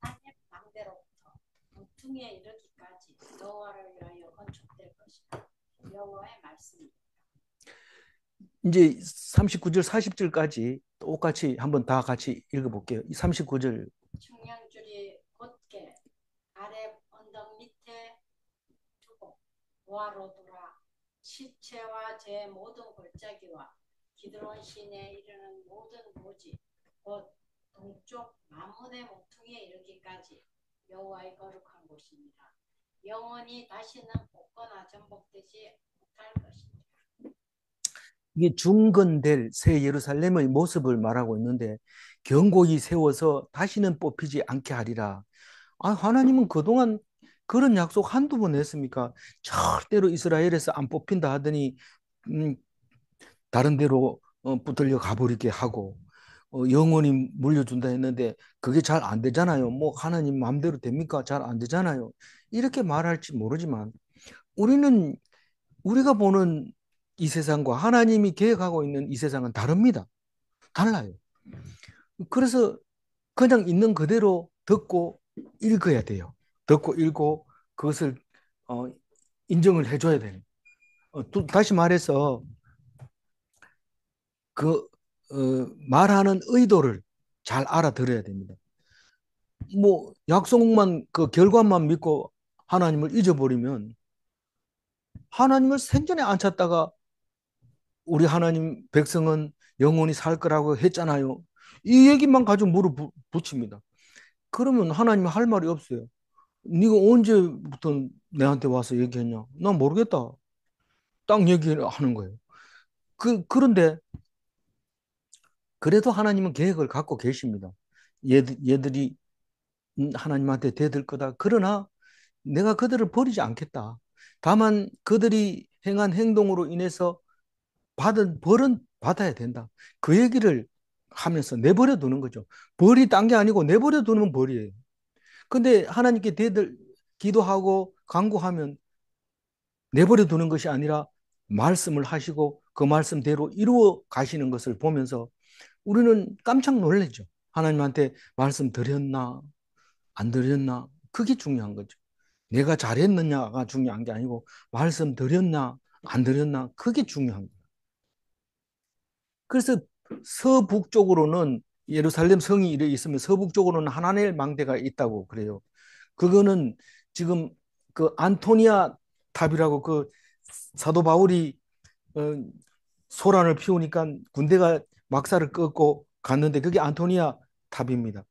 하나님 방대로부터 무퉁이에 이르기까지 여호와를 위하여 건축될 것이다. 여호와의 말씀입니다. 이제 39절 40절까지 똑같이 한번 다 같이 읽어볼게요. 39절 청량줄이 곧게 아래 언덕 밑에 두고 보아로 돌아 시체와 제 모든 골짜기와 기드론 시내에 이르는 모든 고지 곧 동쪽 만문의 모퉁이에 이르기까지 여호와의 거룩한 곳입니다. 영원히 다시는 복거나 전복되지 못할 것입니다. 이게 중건될 새 예루살렘의 모습을 말하고 있는데 경고히 세워서 다시는 뽑히지 않게 하리라. 하나님은 그동안 그런 약속 한두 번 했습니까? 절대로 이스라엘에서 안 뽑힌다 하더니 음, 다른 데로 붙들려 가버리게 하고 영원히 물려준다 했는데 그게 잘 안 되잖아요. 뭐 하나님 마음대로 됩니까? 잘 안 되잖아요. 이렇게 말할지 모르지만 우리는 우리가 보는 이 세상과 하나님이 계획하고 있는 이 세상은 다릅니다. 달라요. 그래서 그냥 있는 그대로 듣고 읽어야 돼요. 듣고 읽고 그것을 어, 인정을 해줘야 돼요. 또 다시 말해서 그 말하는 의도를 잘 알아들어야 됩니다. 뭐 약속만 그 결과만 믿고 하나님을 잊어버리면 하나님을 생전에 안 찾다가 우리 하나님 백성은 영원히 살 거라고 했잖아요. 이 얘기만 가지고 붙입니다. 그러면 하나님이 할 말이 없어요. 네가 언제부터 내한테 와서 얘기했냐? 난 모르겠다. 딱 얘기하는 거예요. 그런데 그래도 하나님은 계획을 갖고 계십니다. 얘들이 하나님한테 대들 거다. 그러나 내가 그들을 버리지 않겠다. 다만 그들이 행한 행동으로 인해서 받은 벌은 받아야 된다. 그 얘기를 하면서 내버려 두는 거죠. 벌이 딴 게 아니고 내버려 두는 벌이에요. 근데 하나님께 대들 기도하고 간구하면 내버려 두는 것이 아니라 말씀을 하시고 그 말씀대로 이루어 가시는 것을 보면서 우리는 깜짝 놀라죠. 하나님한테 말씀 드렸나 안 드렸나 그게 중요한 거죠. 내가 잘했느냐가 중요한 게 아니고 말씀 드렸나 안 드렸나 그게 중요한 거예요. 그래서 서북쪽으로는 예루살렘 성이 이래 있으면 서북쪽으로는 하나넬 망대가 있다고 그래요. 그거는 지금 그 안토니아 탑이라고 그 사도 바울이 어, 소란을 피우니까 군대가 막사를 끊고 갔는데 그게 안토니아 탑입니다.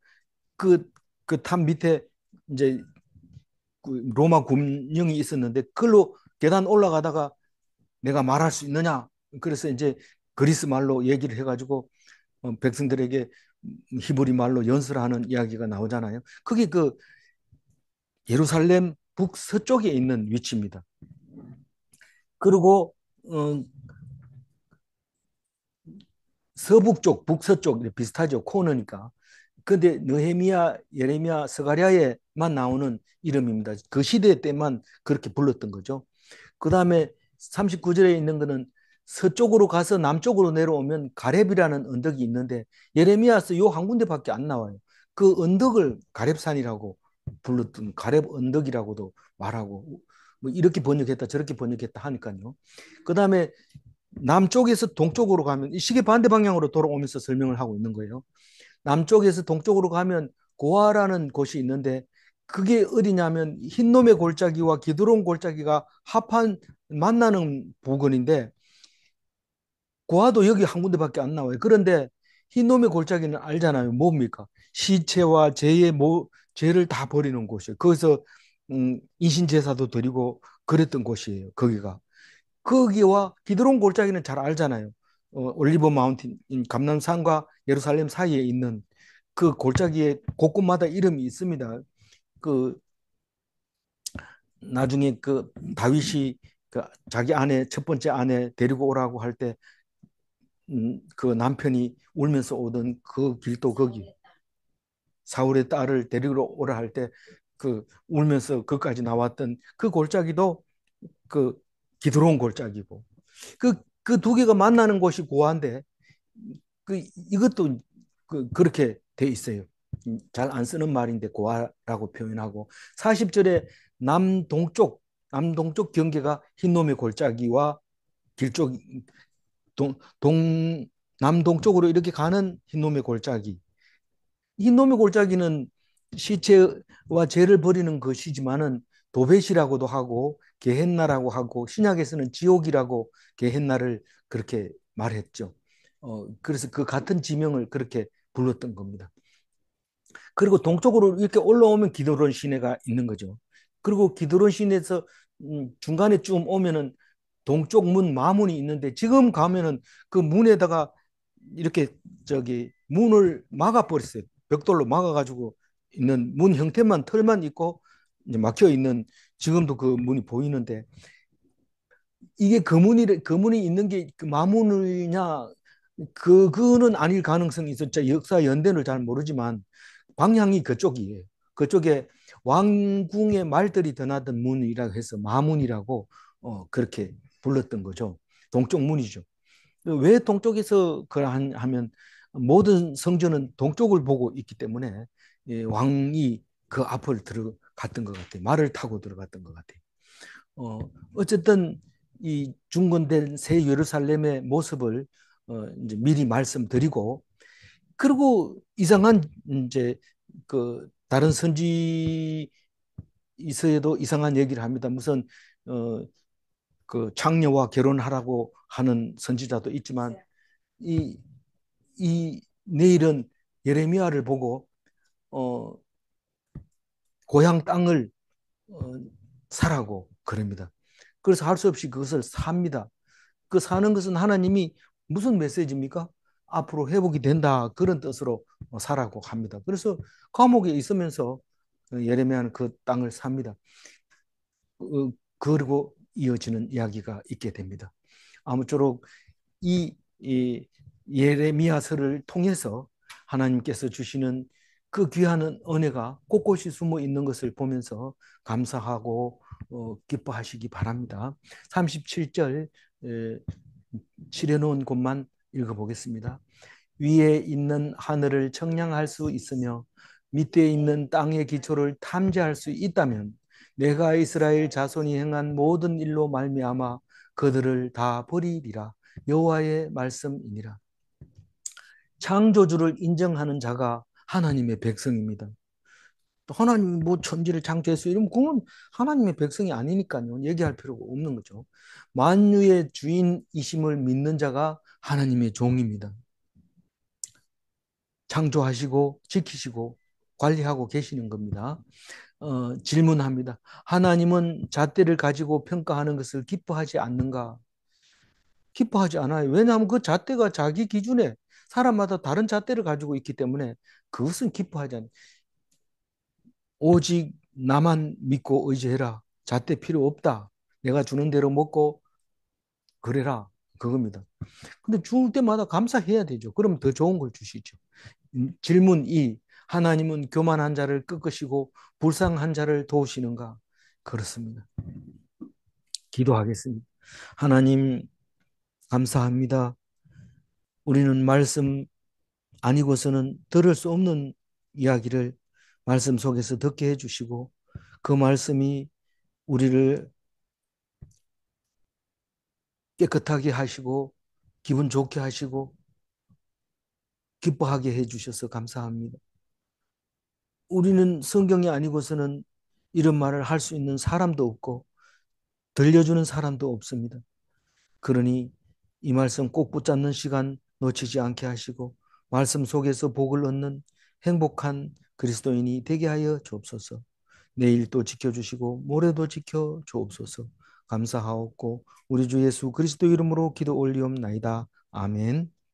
그 그 탑 밑에 이제 그 로마 군령이 있었는데 그걸로 계단 올라가다가 내가 말할 수 있느냐? 그래서 이제 그리스 말로 얘기를 해가지고 백성들에게 히브리 말로 연설하는 이야기가 나오잖아요. 그게 그 예루살렘 북서쪽에 있는 위치입니다. 그리고 서북쪽, 북서쪽 비슷하죠. 코너니까. 근데 느헤미야, 예레미야, 스가랴에만 나오는 이름입니다. 그 시대 때만 그렇게 불렀던 거죠. 그 다음에 39절에 있는 거는 서쪽으로 가서 남쪽으로 내려오면 가렙이라는 언덕이 있는데 예레미야서 요 한 군데밖에 안 나와요. 그 언덕을 가렙산이라고 불렀던 가렙 언덕이라고도 말하고 뭐 이렇게 번역했다 저렇게 번역했다 하니까요. 그 다음에 남쪽에서 동쪽으로 가면 시계 반대 방향으로 돌아오면서 설명을 하고 있는 거예요. 남쪽에서 동쪽으로 가면 고아라는 곳이 있는데 그게 어디냐면 흰놈의 골짜기와 기드론 골짜기가 합한 만나는 부근인데 고아도 여기 한 군데밖에 안 나와요. 그런데 흰놈의 골짜기는 알잖아요. 뭡니까? 시체와 죄를 다 버리는 곳이에요. 거기서 인신제사도 드리고 그랬던 곳이에요. 거기가. 거기와 기드론 골짜기는 잘 알잖아요. 올리브 마운틴, 감람산과 예루살렘 사이에 있는 그 골짜기에 곳곳마다 이름이 있습니다. 그 나중에 그 다윗이 그 자기 아내 첫 번째 아내 데리고 오라고 할 때 그 남편이 울면서 오던 그 길도 거기 사울의 딸을 데리러 오라 할 때 그 울면서 거기까지 나왔던 그 골짜기도 그 기드론 골짜기고 그 두 개가 만나는 곳이 고아인데 이것도 그렇게 돼 있어요. 잘 안 쓰는 말인데 고아라고 표현하고 40절에 남동쪽 경계가 흰놈의 골짜기와 길쪽 남동쪽으로 이렇게 가는 흰놈의 골짜기. 흰놈의 골짜기는 시체와 죄를 버리는 것이지만은 도벳이라고도 하고 게헨나라고 하고 신약에서는 지옥이라고 게헨나를 그렇게 말했죠. 그래서 그 같은 지명을 그렇게 불렀던 겁니다. 그리고 동쪽으로 이렇게 올라오면 기드론 시내가 있는 거죠. 그리고 기드론 시내에서 중간에 좀 오면은 동쪽 문 마문이 있는데 지금 가면은 그 문에다가 이렇게 저기 문을 막아버렸어요. 벽돌로 막아가지고 있는 문 형태만 털만 있고 이제 막혀 있는 지금도 그 문이 보이는데 이게 그 문이 있는 게 그 마문이냐 그거는 아닐 가능성이 있었죠. 역사 연대를 잘 모르지만 방향이 그쪽이에요. 그쪽에 왕궁의 말들이 드나든 문이라고 해서 마문이라고 그렇게 불렀던 거죠. 동쪽 문이죠. 왜 동쪽에서 하면 모든 성전은 동쪽을 보고 있기 때문에 왕이 그 앞을 들어갔던 것 같아요. 말을 타고 들어갔던 것 같아요. 어쨌든 이 중건된 새 예루살렘의 모습을 이제 미리 말씀드리고, 그리고 이상한 이제 그 다른 선지서에도 이상한 얘기를 합니다. 무슨 그 장녀와 결혼하라고 하는 선지자도 있지만 이, 이 내일은 예레미야를 보고 어, 고향 땅을 어, 사라고 그럽니다. 그래서 할 수 없이 그것을 삽니다. 그 사는 것은 하나님이 무슨 메시지입니까? 앞으로 회복이 된다 그런 뜻으로 사라고 합니다. 그래서 감옥에 있으면서 예레미야는 그 땅을 삽니다. 그리고 이어지는 이야기가 있게 됩니다. 아무쪼록 이 예레미야서를 통해서 하나님께서 주시는 그 귀한 은혜가 곳곳이 숨어 있는 것을 보면서 감사하고 기뻐하시기 바랍니다. 37절 칠해놓은 곳만 읽어보겠습니다. 위에 있는 하늘을 청량할 수 있으며 밑에 있는 땅의 기초를 탐지할 수 있다면 내가 이스라엘 자손이 행한 모든 일로 말미암아 그들을 다 버리리라. 여호와의 말씀이니라. 창조주를 인정하는 자가 하나님의 백성입니다. 하나님이 뭐 천지를 창조했어요. 이러면 그건 하나님의 백성이 아니니까요. 얘기할 필요가 없는 거죠. 만유의 주인이심을 믿는 자가 하나님의 종입니다. 창조하시고 지키시고 관리하고 계시는 겁니다. 질문합니다. 하나님은 잣대를 가지고 평가하는 것을 기뻐하지 않는가? 기뻐하지 않아요. 왜냐하면 그 잣대가 자기 기준에 사람마다 다른 잣대를 가지고 있기 때문에 그것은 기뻐하지 않아요. 오직 나만 믿고 의지해라. 잣대 필요 없다. 내가 주는 대로 먹고 그래라. 그겁니다. 근데 줄 때마다 감사해야 되죠. 그럼 더 좋은 걸 주시죠. 질문 2. 하나님은 교만한 자를 꺾으시고 불쌍한 자를 도우시는가? 그렇습니다. 기도하겠습니다. 하나님 감사합니다. 우리는 말씀 아니고서는 들을 수 없는 이야기를 말씀 속에서 듣게 해주시고 그 말씀이 우리를 깨끗하게 하시고 기분 좋게 하시고 기뻐하게 해주셔서 감사합니다. 우리는 성경이 아니고서는 이런 말을 할 수 있는 사람도 없고 들려주는 사람도 없습니다. 그러니 이 말씀 꼭 붙잡는 시간 놓치지 않게 하시고 말씀 속에서 복을 얻는 행복한 그리스도인이 되게 하여 주옵소서. 내일도 지켜주시고 모레도 지켜 주옵소서. 감사하옵고 우리 주 예수 그리스도 이름으로 기도 올리옵나이다. 아멘.